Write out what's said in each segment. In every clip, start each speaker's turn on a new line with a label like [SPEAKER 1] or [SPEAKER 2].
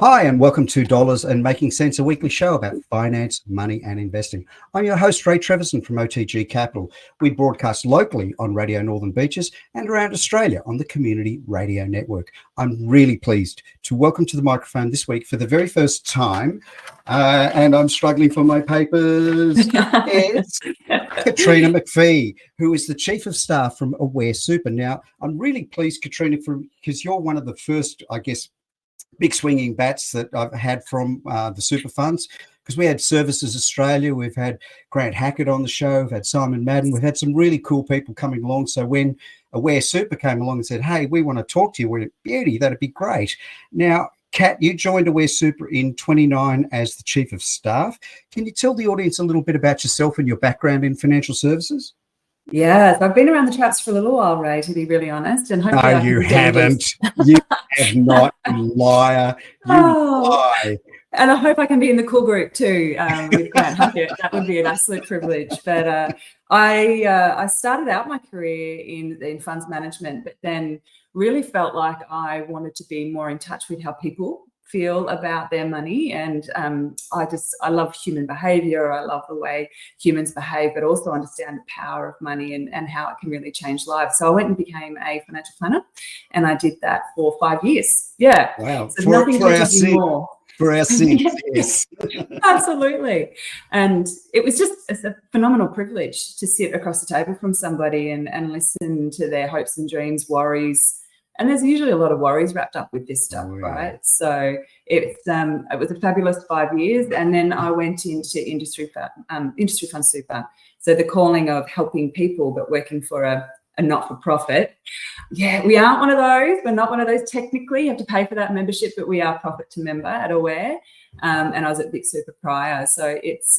[SPEAKER 1] Hi, and welcome to Dollars and Making Sense, a weekly show about finance, money, and investing. I'm your host, Ray Treverson from OTG Capital. We broadcast locally on Radio Northern Beaches and around Australia on the Community Radio Network. I'm really pleased to welcome to the microphone this week for the very first time, and I'm struggling for my papers, it's Katrina McPhee, who is the Chief of Staff from Aware Super. Now, I'm really pleased, Katrina, because you're one of the first, I guess, big swinging bats that I've had from the super funds, because we had Services Australia, we've had Grant Hackett on the show, we've had Simon Madden, we've had some really cool people coming along. So when Aware Super came along and said, hey, we want to talk to you, we're beauty, that'd be great. Now, Kat, you joined Aware Super in 29 as the Chief of Staff. Can you tell the audience a little bit about yourself and your background in financial services?
[SPEAKER 2] Yes, I've been around the traps for a little while, Ray, to be really honest. And hopefully
[SPEAKER 1] No, you haven't. You have not, you liar. You lie.
[SPEAKER 2] And I hope I can be in the cool group too with Grant Hackett. That would be an absolute privilege. But I started out my career in funds management, but then really felt like I wanted to be more in touch with how people feel about their money. And I love human behavior. I love the way humans behave, but also understand the power of money and how it can really change lives. So I went and became a financial planner, and I did that for 5 years. Yeah.
[SPEAKER 1] Wow.
[SPEAKER 2] So nothing teaches you more.
[SPEAKER 1] For our sins, yes.
[SPEAKER 2] Absolutely. And it was just a phenomenal privilege to sit across the table from somebody and listen to their hopes and dreams, worries. And there's usually a lot of worries wrapped up with this stuff, right? So it was a fabulous 5 years. And then I went into industry fund super. So the calling of helping people, but working for a not-for-profit. Yeah, we aren't one of those. We're not one of those technically. You have to pay for that membership, but we are profit to member at Aware. And I was at Big Super prior. So it's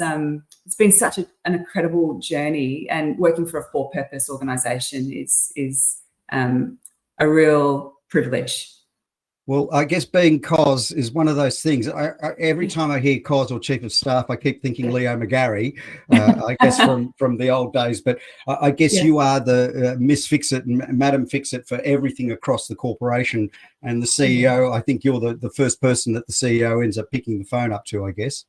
[SPEAKER 2] been such an incredible journey, and working for a for-purpose organisation is a real privilege.
[SPEAKER 1] Well, I guess being COS is one of those things. Every time I hear COS or Chief of Staff, I keep thinking Leo McGarry, I guess from the old days. But I guess you are the Miss Fix-It and Madam Fix-It for everything across the corporation. And the CEO, I think you're the first person that the CEO ends up picking the phone up to, I guess.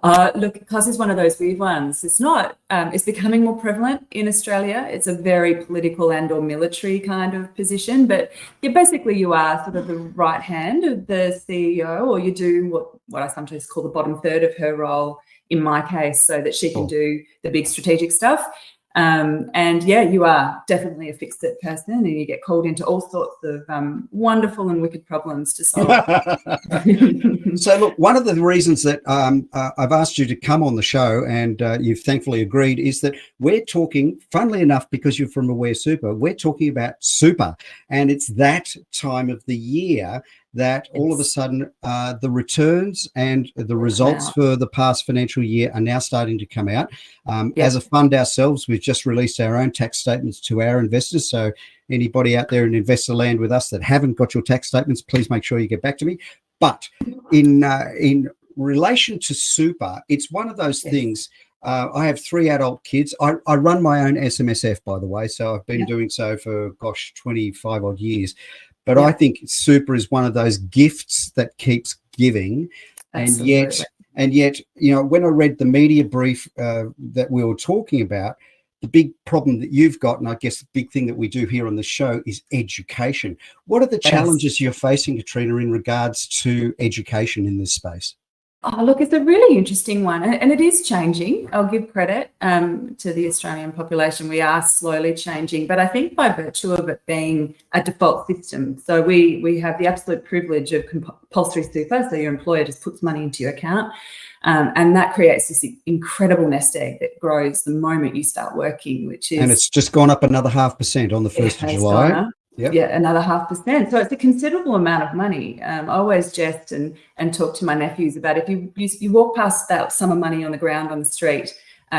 [SPEAKER 2] Look, COS is one of those weird ones. It's not, it's becoming more prevalent in Australia. It's a very political and or military kind of position, but basically you are sort of the right hand of the CEO, or you do what I sometimes call the bottom third of her role in my case, so that she can do the big strategic stuff. And yeah, you are definitely a fix-it person, and you get called into all sorts of wonderful and wicked problems to solve.
[SPEAKER 1] So look, one of the reasons that I've asked you to come on the show, and you've thankfully agreed, is that we're talking, funnily enough, because you're from Aware Super, we're talking about super, and it's that time of the year that all of a sudden the returns and the results for the past financial year are now starting to come out. As a fund ourselves, we've just released our own tax statements to our investors. So anybody out there in investor land with us that haven't got your tax statements, please make sure you get back to me. But in relation to super, it's one of those things. I have 3 adult kids. I run my own SMSF, by the way. So I've been doing so for, 25 odd years. But I think super is one of those gifts that keeps giving.
[SPEAKER 2] Absolutely.
[SPEAKER 1] And yet, you know, when I read the media brief that we were talking about, the big problem that you've got, and I guess the big thing that we do here on the show, is education. What are the challenges you're facing, Katrina, in regards to education in this space?
[SPEAKER 2] Oh, look, it's a really interesting one, and it is changing. I'll give credit to the Australian population. We are slowly changing, but I think by virtue of it being a default system. So we have the absolute privilege of compulsory super, so your employer just puts money into your account, and that creates this incredible nest egg that grows the moment you start working, which is...
[SPEAKER 1] And it's just gone up another 0.5% on the 1st of July.
[SPEAKER 2] Yep. Yeah, another 0.5%. So it's a considerable amount of money. I always jest and talk to my nephews about, if you walk past that sum of money on the ground on the street,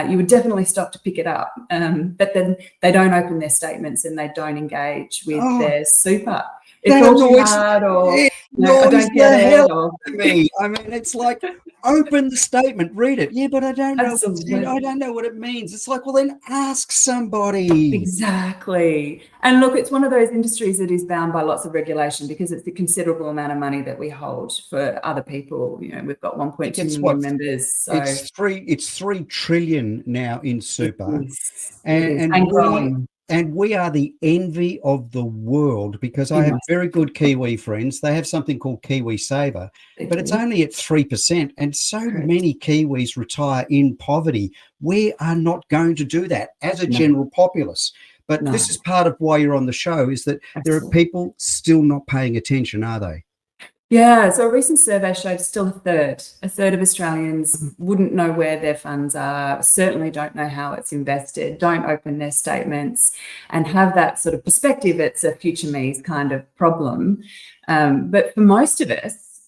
[SPEAKER 2] you would definitely stop to pick it up. But then they don't open their statements and they don't engage with their super. it's all too hard, or
[SPEAKER 1] it
[SPEAKER 2] I
[SPEAKER 1] annoys
[SPEAKER 2] don't get
[SPEAKER 1] the hell
[SPEAKER 2] it, or
[SPEAKER 1] out of me. I mean, it's like, open the statement, read it. Yeah, but I don't know. I
[SPEAKER 2] absolutely.
[SPEAKER 1] don't know what it means. It's like, well, then ask somebody.
[SPEAKER 2] Exactly. And look, it's one of those industries that is bound by lots of regulation because it's the considerable amount of money that we hold for other people. We've got
[SPEAKER 1] I think
[SPEAKER 2] 1.2
[SPEAKER 1] it's
[SPEAKER 2] million members. So
[SPEAKER 1] it's 3 trillion now in
[SPEAKER 2] it
[SPEAKER 1] super,
[SPEAKER 2] is. It
[SPEAKER 1] and
[SPEAKER 2] is.
[SPEAKER 1] and
[SPEAKER 2] And
[SPEAKER 1] we
[SPEAKER 2] growing.
[SPEAKER 1] and we are the envy of the world, because I
[SPEAKER 2] You
[SPEAKER 1] have
[SPEAKER 2] must
[SPEAKER 1] very good Kiwi friends. They have something called Kiwi Saver, but it's
[SPEAKER 2] do.
[SPEAKER 1] only at 3%, and so
[SPEAKER 2] Correct.
[SPEAKER 1] many Kiwis retire in poverty. We are not going to do that as a
[SPEAKER 2] No,
[SPEAKER 1] general populace. But
[SPEAKER 2] no,
[SPEAKER 1] this is part of why you're on the show, is that there are
[SPEAKER 2] absolutely.
[SPEAKER 1] people still not paying attention, are they?
[SPEAKER 2] Yeah, so a recent survey showed still a third of Australians wouldn't know where their funds are, certainly don't know how it's invested, don't open their statements, and have that sort of perspective. It's a future me's kind of problem. But for most of us,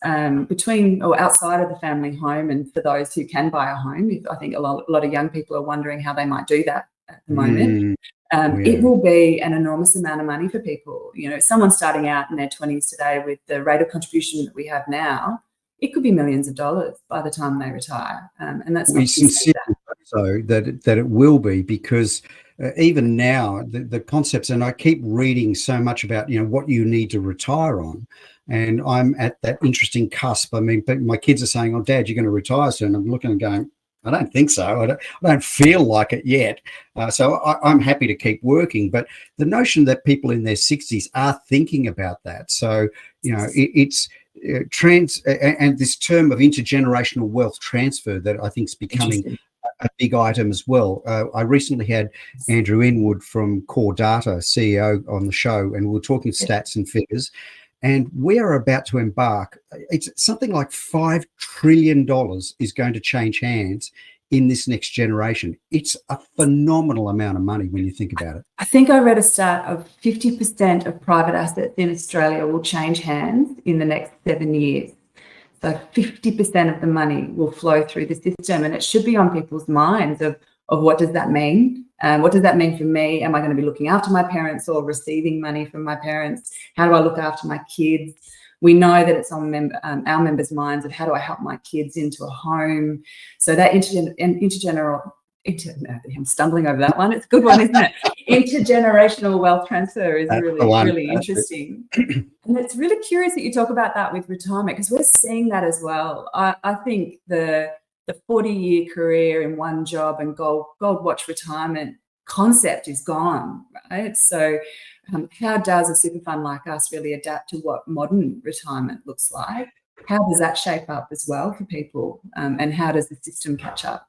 [SPEAKER 2] between or outside of the family home, and for those who can buy a home, I think a lot of young people are wondering how they might do that at the moment.
[SPEAKER 1] Mm,
[SPEAKER 2] It
[SPEAKER 1] yeah.
[SPEAKER 2] will be an enormous amount of money for people. Someone starting out in their 20s today with the rate of contribution that we have now, it could be millions of dollars by the time they retire. And that's
[SPEAKER 1] We
[SPEAKER 2] not to be seen
[SPEAKER 1] sincerely hope so that it will be, because even now the concepts, and I keep reading so much about what you need to retire on, and I'm at that interesting cusp. I mean, my kids are saying, "Oh, Dad, you're going to retire soon." I'm looking and going, "I don't think so. I don't feel like it yet." So I'm happy to keep working, but the notion that people in their 60s are thinking about that, so it's and this term of intergenerational wealth transfer that I think is becoming
[SPEAKER 2] interesting.
[SPEAKER 1] a big item as well. I recently had Andrew Inwood from Core Data, CEO, on the show, and we were talking stats and figures. And we are about to embark. It's something like $5 trillion is going to change hands in this next generation. It's a phenomenal amount of money when you think about it.
[SPEAKER 2] I think I read a stat of 50% of private assets in Australia will change hands in the next 7 years. So 50% of the money will flow through the system, and it should be on people's minds of what does that mean? What does that mean for me? Am I going to be looking after my parents or receiving money from my parents? How do I look after my kids? We know that it's on our members' minds of how do I help my kids into a home? So that I'm stumbling over that one. It's a good one, isn't it? Intergenerational wealth transfer is
[SPEAKER 1] That's the
[SPEAKER 2] really,
[SPEAKER 1] one.
[SPEAKER 2] really interesting. And it's really curious that you talk about that with retirement, because we're seeing that as well. I think the 40-year career in one job and gold watch retirement concept is gone, right? So how does a super fund like us really adapt to what modern retirement looks like? How does that shape up as well for people? And how does the system catch up?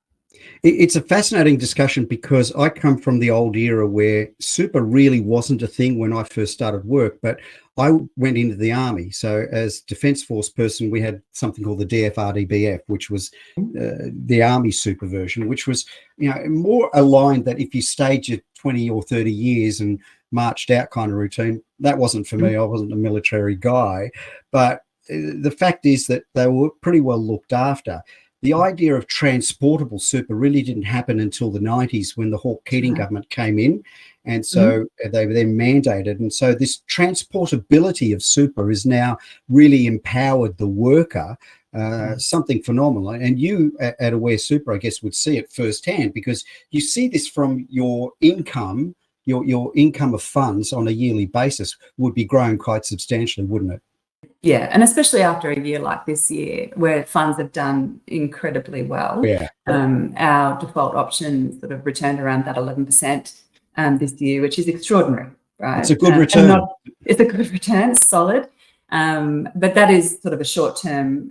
[SPEAKER 1] It's a fascinating discussion, because I come from the old era where super really wasn't a thing when I first started work, but I went into the army. So as Defence Force person, we had something called the DFRDBF, which was the army super version, which was more aligned that if you stayed your 20 or 30 years and marched out kind of routine, that wasn't for me. I wasn't a military guy, but the fact is that they were pretty well looked after. The idea of transportable super really didn't happen until the 90s, when the Hawke Keating government came in. And so they were then mandated. And so this transportability of super is now really empowered the worker, something phenomenal. And you at Aware Super, I guess, would see it firsthand, because you see this from your income. Your income of funds on a yearly basis would be growing quite substantially, wouldn't it?
[SPEAKER 2] Yeah, and especially after a year like this year, where funds have done incredibly well.
[SPEAKER 1] Yeah.
[SPEAKER 2] Our default option sort of returned around that 11% this year, which is extraordinary, right?
[SPEAKER 1] It's a good return.
[SPEAKER 2] It's a good return, solid. But that is sort of a short-term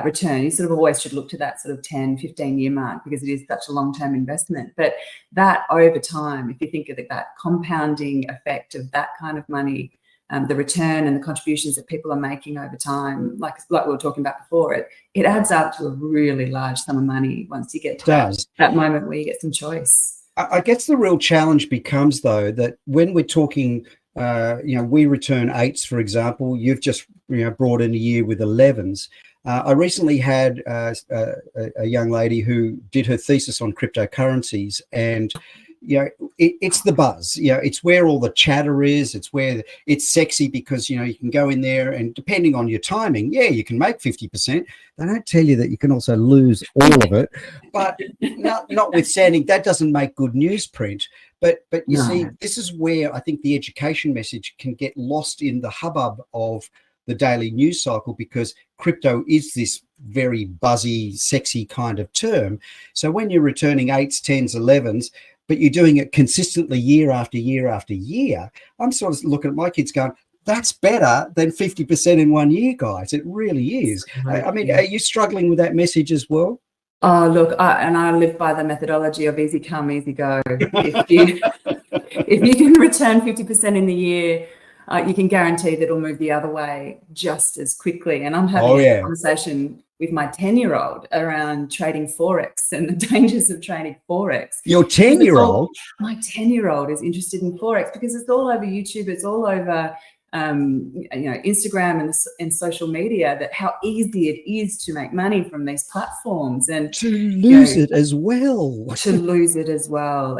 [SPEAKER 2] return. You sort of always should look to that sort of 10, 15-year mark, because it is such a long-term investment. But that over time, if you think of that compounding effect of that kind of money, the return and the contributions that people are making over time, like we were talking about before, it adds up to a really large sum of money once you get to that moment where you get some choice.
[SPEAKER 1] I guess the real challenge becomes, though, that when we're talking, we return 8s, for example. You've just brought in a year with 11s. I recently had a young lady who did her thesis on cryptocurrencies, and it's the buzz. It's where all the chatter is. It's where it's sexy because you can go in there and depending on your timing, you can make 50%. They don't tell you that you can also lose all of it. But notwithstanding, that doesn't make good newsprint. But you see, this is where I think the education message can get lost in the hubbub of the daily news cycle, because crypto is this very buzzy, sexy kind of term. So when you're returning 8s, 10s, 11s, but you're doing it consistently year after year after year, I'm sort of looking at my kids going, that's better than 50% in 1 year, guys. It really is. I mean, are you struggling with that message as well?
[SPEAKER 2] Oh, look, I live by the methodology of easy come, easy go. If you can return 50% in the year, you can guarantee that it'll move the other way just as quickly. And I'm having a conversation with my 10-year-old around trading Forex and the dangers of trading Forex.
[SPEAKER 1] Your 10-year-old?
[SPEAKER 2] My 10-year-old is interested in Forex because it's all over YouTube. It's all over Instagram and social media, that how easy it is to make money from these platforms and
[SPEAKER 1] to lose it as well.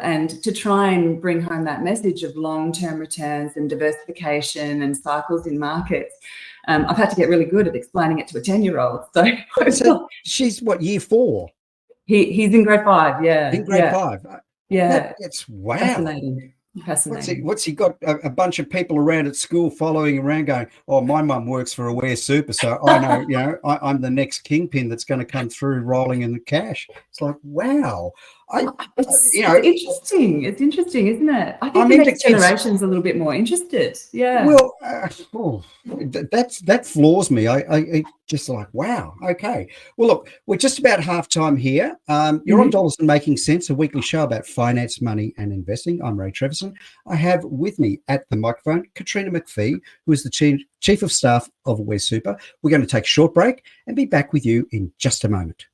[SPEAKER 2] And to try and bring home that message of long-term returns and diversification and cycles in markets. I've had to get really good at explaining it to a 10-year-old.
[SPEAKER 1] So she's what, year 4?
[SPEAKER 2] He's in grade 5. Yeah.
[SPEAKER 1] In grade 5.
[SPEAKER 2] Yeah.
[SPEAKER 1] That's wow.
[SPEAKER 2] Fascinating.
[SPEAKER 1] What's he got? A bunch of people around at school following around going, oh, my mum works for Aware Super, so I know, I'm the next kingpin that's going to come through rolling in the cash. It's like, wow.
[SPEAKER 2] It's interesting. It's interesting, isn't it? I think the next generation's a little bit more interested. Yeah.
[SPEAKER 1] Well, that floors me. I just like, wow. Okay. Well, look, we're just about halftime here. You're on Dollars and Making Sense, a weekly show about finance, money, and investing. I'm Ray Trevisan. I have with me at the microphone Katrina McPhee, who is the Chief of Staff of Aware Super. We're going to take a short break and be back with you in just a moment.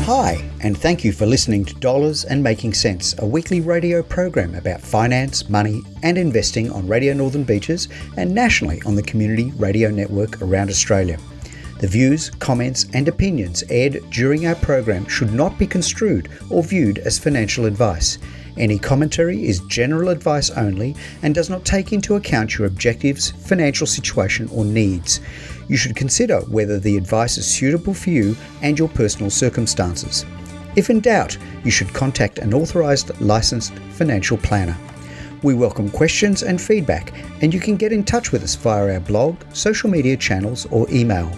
[SPEAKER 1] Hi, and thank you for listening to Dollars and Making Sense, a weekly radio program about finance, money, and investing on Radio Northern Beaches and nationally on the Community Radio Network around Australia. The views, comments, and opinions aired during our program should not be construed or viewed as financial advice. Any commentary is general advice only and does not take into account your objectives, financial situation, or needs. You should consider whether the advice is suitable for you and your personal circumstances. If in doubt, you should contact an authorised licensed financial planner. We welcome questions and feedback, and you can get in touch with us via our blog, social media channels, or email.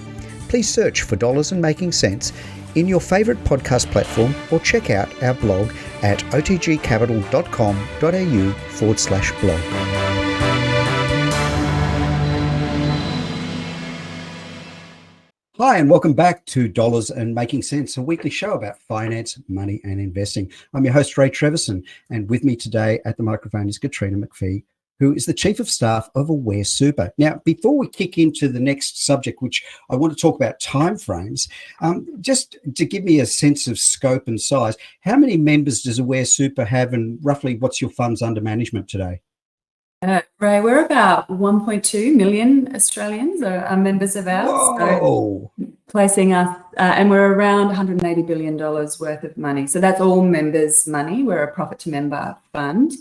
[SPEAKER 1] Please search for Dollars and Making Sense in your favourite podcast platform, or check out our blog at otgcapital.com.au/blog. Hi, and welcome back to Dollars and Making Sense, a weekly show about finance, money, and investing. I'm your host, Ray Trevisan, and with me today at the microphone is Katrina McPhee, who is the Chief of Staff of Aware Super. Now, before we kick into the next subject, which I want to talk about timeframes, just to give me a sense of scope and size, how many members does Aware Super have, and roughly what's your funds under management today?
[SPEAKER 2] Ray, we're about 1.2 million Australians are members of ours.
[SPEAKER 1] Whoa.
[SPEAKER 2] So placing us, and we're around $180 billion worth of money. So that's all members' money. We're a profit to member fund.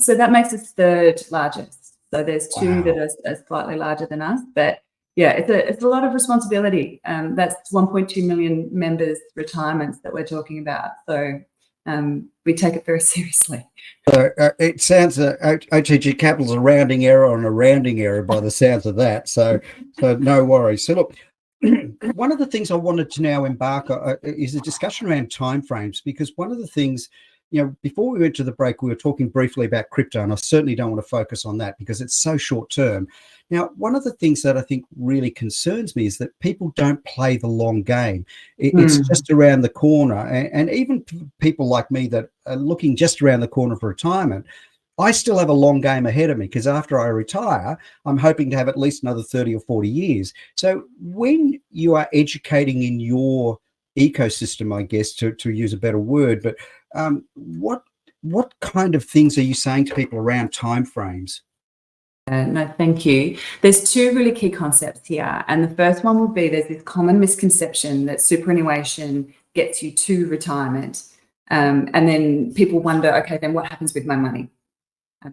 [SPEAKER 2] So that makes us third largest. So there's two that are slightly larger than us, but yeah, it's a lot of responsibility. That's 1.2 million members' retirements that we're talking about. So we take it very seriously.
[SPEAKER 1] So it sounds OTG Capital's a rounding error on a rounding error by the sounds of that. So no worries. So look, one of the things I wanted to now embark on is a discussion around timeframes, because one of the things, before we went to the break, we were talking briefly about crypto, and I certainly don't want to focus on that because it's so short term. Now, one of the things that I think really concerns me is that people don't play the long game. It's just around the corner. And even people like me that are looking just around the corner for retirement, I still have a long game ahead of me, because after I retire, I'm hoping to have at least another 30 or 40 years. So when you are educating in your ecosystem, I guess, to use a better word, but what kind of things are you saying to people around timeframes?
[SPEAKER 2] No, thank you. There's two really key concepts here. And the first one would be there's this common misconception that superannuation gets you to retirement. And then people wonder, okay, then what happens with my money?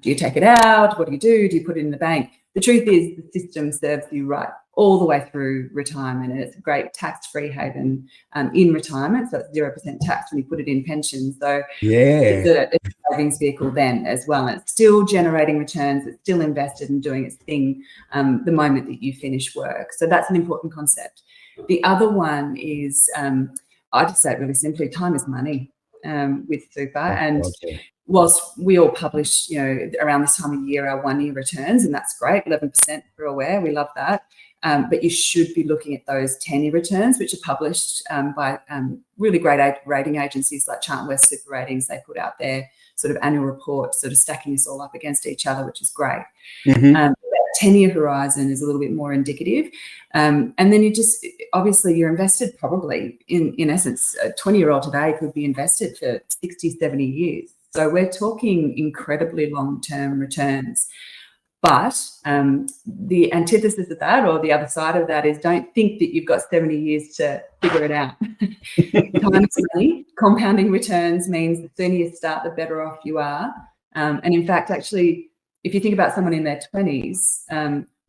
[SPEAKER 2] Do you take it out? What do you do? Do you put it in the bank? The truth is the system serves you right all the way through retirement, and it's a great tax-free haven in retirement. So it's 0% tax when you put it in pensions. So it's a savings vehicle then as well. And it's still generating returns. It's still invested and doing its thing the moment that you finish work. So that's an important concept. The other one is, I just say it really simply, time is money with super. And whilst we all publish, around this time of year, our 1 year returns, and that's great, 11% for Aware, we love that. But you should be looking at those 10-year returns, which are published by really great rating agencies like Chart West Super Ratings. They put out their sort of annual report, sort of stacking us all up against each other, which is great. That 10-year horizon is a little bit more indicative. And then you're invested probably, in essence, a 20-year-old today could be invested for 60, 70 years. So we're talking incredibly long-term returns. But the antithesis of that, or the other side of that, is don't think that you've got 70 years to figure it out. Time is money. Compounding returns means the sooner you start, the better off you are. And in fact, actually, if you think about someone in their 20s,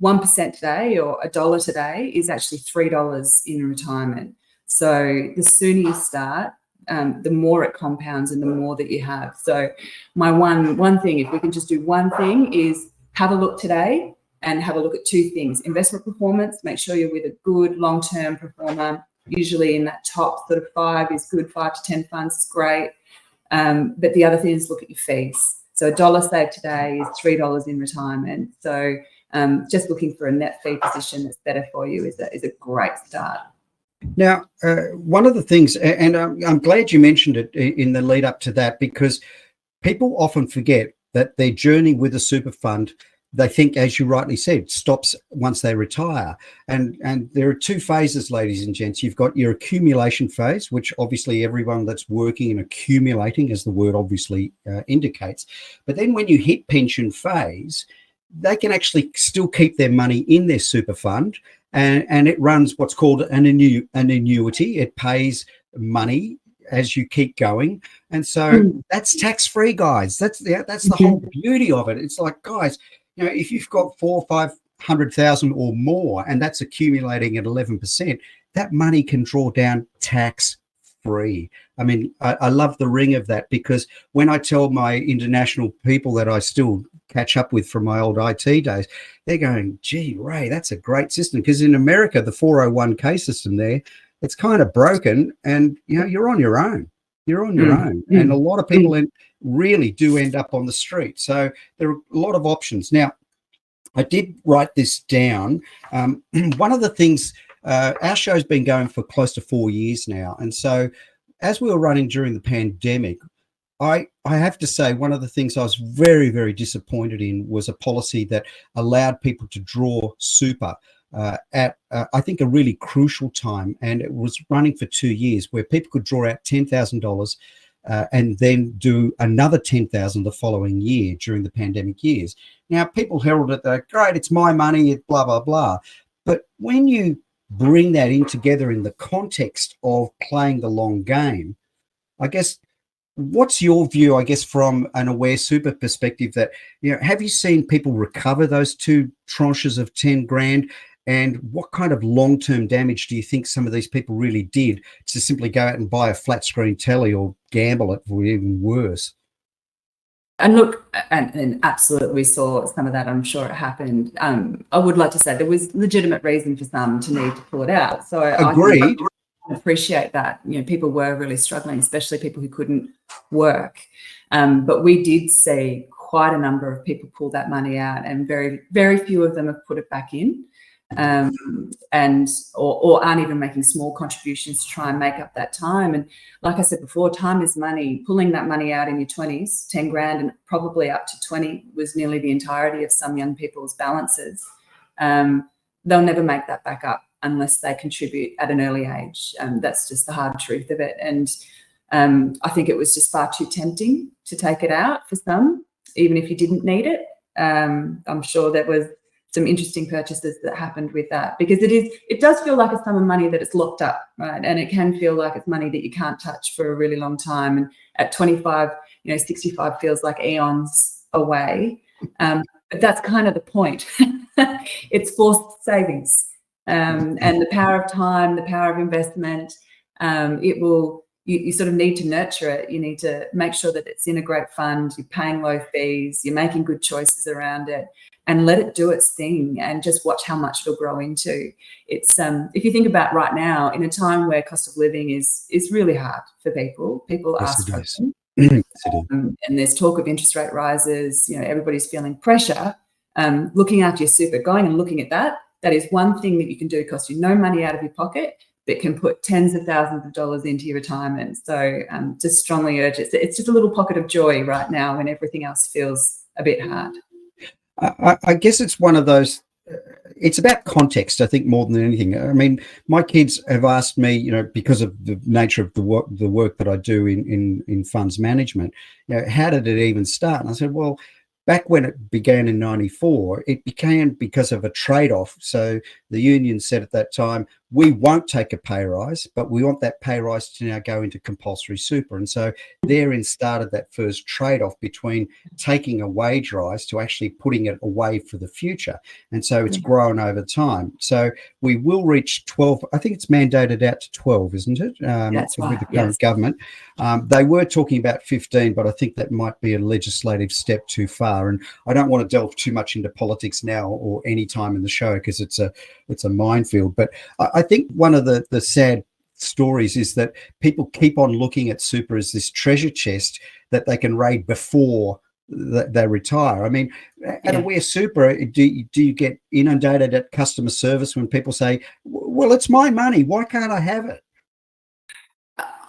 [SPEAKER 2] 1% today or $1 today is actually $3 in retirement. So the sooner you start, the more it compounds and the more that you have. So my one thing, if we can just do one thing, is have a look today and have a look at two things. Investment performance, make sure you're with a good long-term performer. Usually in that top sort of 5 is good, 5 to 10 funds is great. But the other thing is look at your fees. So $1 saved today is $3 in retirement. So just looking for a net fee position that's better for you is a great start.
[SPEAKER 1] Now, one of the things, and I'm glad you mentioned it in the lead up to that, because people often forget that their journey with a super fund, they think, as you rightly said, stops once they retire. And there are two phases, ladies and gents. You've got your accumulation phase, which obviously everyone that's working and accumulating, as the word obviously indicates. But then when you hit pension phase, they can actually still keep their money in their super fund, and it runs what's called an annuity. It pays money as you keep going, and so that's tax-free, guys. That's the whole beauty of it. It's like, guys, if you've got 400,000 or 500,000 or more, and that's accumulating at 11%, that money can draw down tax-free. I mean, I love the ring of that, because when I tell my international people that I still catch up with from my old IT days, they're going, gee, Ray, that's a great system. Because in America, the 401k system there, it's kind of broken, and you're on your own. You're on your own. And a lot of people really do end up on the street. So there are a lot of options. Now, I did write this down. One of the things, our show's been going for close to 4 years now. And so as we were running during the pandemic, I have to say, one of the things I was very, very disappointed in was a policy that allowed people to draw super at, I think, a really crucial time. And it was running for 2 years, where people could draw out $10,000 and then do another $10,000 the following year during the pandemic years. Now, people heralded that, great, it's my money, blah, blah, blah. But when you bring that in together in the context of playing the long game, I guess, what's your view, I guess, from an Aware Super perspective, that, have you seen people recover those two tranches of 10 grand? And what kind of long-term damage do you think some of these people really did to simply go out and buy a flat screen telly or gamble it, or even worse?
[SPEAKER 2] And look, and absolutely, we saw some of that. I'm sure it happened. I would like to say there was legitimate reason for some to need to pull it out. So
[SPEAKER 1] Agreed.
[SPEAKER 2] I appreciate that. People were really struggling, especially people who couldn't work. But we did see quite a number of people pull that money out, and very, very few of them have put it back in. Or aren't even making small contributions to try and make up that time. And like I said before, time is money. Pulling that money out in your 20s, 10 grand and probably up to 20 was nearly the entirety of some young people's balances. They'll never make that back up unless they contribute at an early age. That's just the hard truth of it. And I think it was just far too tempting to take it out for some, even if you didn't need it. I'm sure there was some interesting purchases that happened with that, because it does feel like a sum of money that it's locked up, right? And it can feel like it's money that you can't touch for a really long time. And at 25, 65 feels like eons away. But that's kind of the point. It's forced savings. And the power of time, the power of investment, you sort of need to nurture it. You need to make sure that it's in a great fund, you're paying low fees, you're making good choices around it, and let it do its thing and just watch how much it'll grow into. It's if you think about right now, in a time where cost of living is really hard for people are struggling. And there's talk of interest rate rises, everybody's feeling pressure. Looking after your super, going and looking at that is one thing that you can do, cost you no money out of your pocket, that can put tens of thousands of dollars into your retirement. So just strongly urge it. It's just a little pocket of joy right now when everything else feels a bit hard.
[SPEAKER 1] I guess it's one of those, it's about context, I think, more than anything. I mean, my kids have asked me, because of the nature of the work that I do in funds management, how did it even start? And I said, well, back when it began in 94, it began because of a trade-off. So the union said at that time, we won't take a pay rise, but we want that pay rise to now go into compulsory super. And so therein started that first trade-off between taking a wage rise to actually putting it away for the future. And so it's grown over time. So we will reach 12. I think it's mandated out to 12, isn't it?
[SPEAKER 2] That's right.
[SPEAKER 1] With the current government. They were talking about 15, but I think that might be a legislative step too far. And I don't want to delve too much into politics now or any time in the show, because it's a minefield. But I think one of the sad stories is that people keep on looking at super as this treasure chest that they can raid before they retire. I mean, at Aware Super, do you get inundated at customer service when people say, well, it's my money, why can't I have it?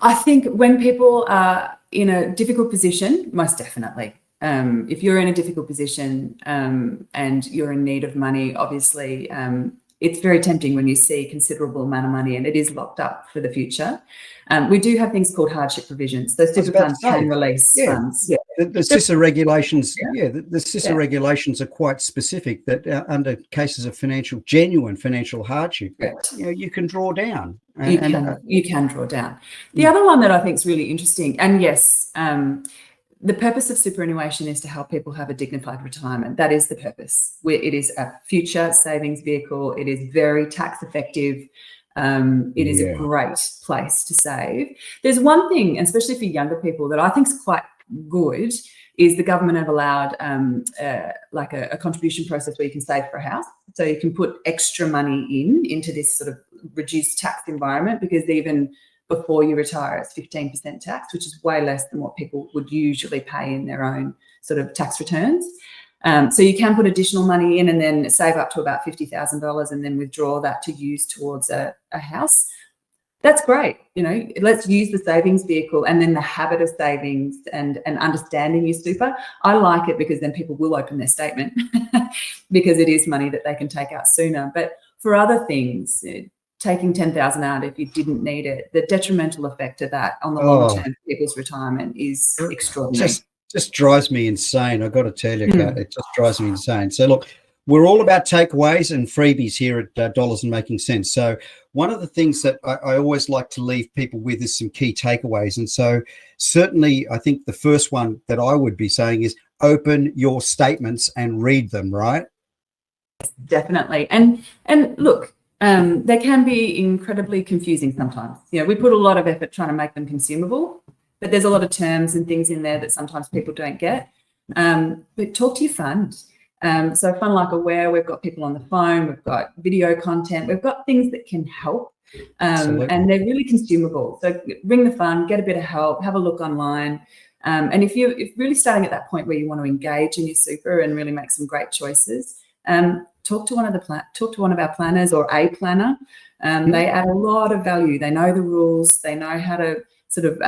[SPEAKER 2] I think when people are in a difficult position, most definitely. If you're in a difficult position and you're in need of money, obviously, it's very tempting when you see considerable amount of money and it is locked up for the future. We do have things called hardship provisions. Those super funds can release funds.
[SPEAKER 1] The CISA regulations, the CISA regulations are quite specific that under cases of genuine financial hardship, you can draw down.
[SPEAKER 2] You can draw down. The other one that I think is really interesting, and yes, the purpose of superannuation is to help people have a dignified retirement. That is the purpose. It is a future savings vehicle. It is very tax effective. It is a great place to save. There's one thing, especially for younger people, that I think is quite good, is the government have allowed like a contribution process where you can save for a house. So you can put extra money into this sort of reduced tax environment, because even before you retire, it's 15% tax, which is way less than what people would usually pay in their own sort of tax returns. So you can put additional money in and then save up to about $50,000 and then withdraw that to use towards a house. That's great. Let's use the savings vehicle and then the habit of savings and understanding your super. I like it because then people will open their statement because it is money that they can take out sooner. But for other things, taking 10,000 out if you didn't need it, the detrimental effect of that on the long term for people's retirement is extraordinary.
[SPEAKER 1] Just drives me insane. I've got to tell you, Kat, it just drives me insane. So look, we're all about takeaways and freebies here at Dollars and Making Sense. So one of the things that I always like to leave people with is some key takeaways. And so certainly I think the first one that I would be saying is open your statements and read them, right?
[SPEAKER 2] Definitely. And look, they can be incredibly confusing sometimes. We put a lot of effort trying to make them consumable, but there's a lot of terms and things in there that sometimes people don't get. But talk to your fund. So a fund like Aware, we've got people on the phone, we've got video content, we've got things that can help, and they're really consumable. So ring the fund, get a bit of help, have a look online. And if you're really starting at that point where you want to engage in your super and really make some great choices, talk to one of our planners or a planner. They add a lot of value. They know the rules. They know how to sort of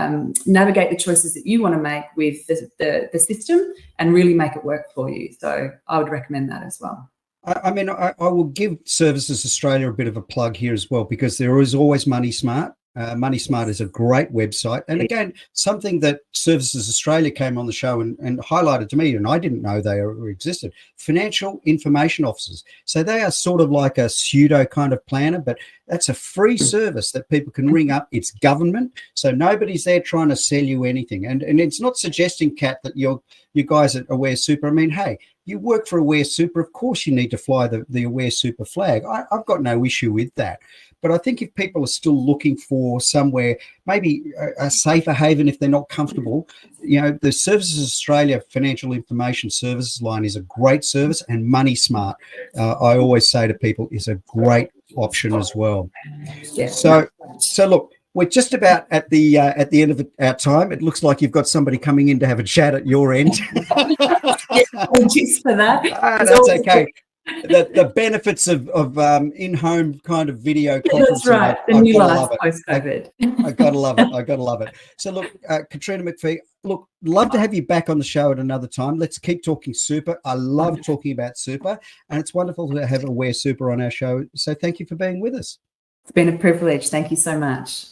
[SPEAKER 2] navigate the choices that you want to make with the system and really make it work for you. So I would recommend that as well.
[SPEAKER 1] I mean, I will give Services Australia a bit of a plug here as well, because there is always Money Smart. Money Smart is a great website. And again, something that Services Australia came on the show and highlighted to me, and I didn't know they existed, financial information officers. So they are sort of like a pseudo kind of planner, but that's a free service that people can ring up. It's government. So nobody's there trying to sell you anything. And it's not suggesting, Kat, that you guys at Aware Super, I mean, hey, you work for Aware Super. Of course you need to fly the Aware Super flag. I've got no issue with that. But I think if people are still looking for somewhere, maybe a safer haven if they're not comfortable, the Services Australia Financial Information Services line is a great service, and Money Smart, I always say to people, is a great option as well. Yeah. So look, we're just about at the end of our time. It looks like you've got somebody coming in to have a chat at your end.
[SPEAKER 2] Apologies for that.
[SPEAKER 1] That's okay. The benefits of in-home kind of video conferencing.
[SPEAKER 2] That's right. The new life post-COVID.
[SPEAKER 1] I gotta love it. I gotta love it. So look, Katrina McPhee, look, love to have you back on the show at another time. Let's keep talking super. I love talking about super, and it's wonderful to have Aware Super on our show. So thank you for being with us.
[SPEAKER 2] It's been a privilege. Thank you so much.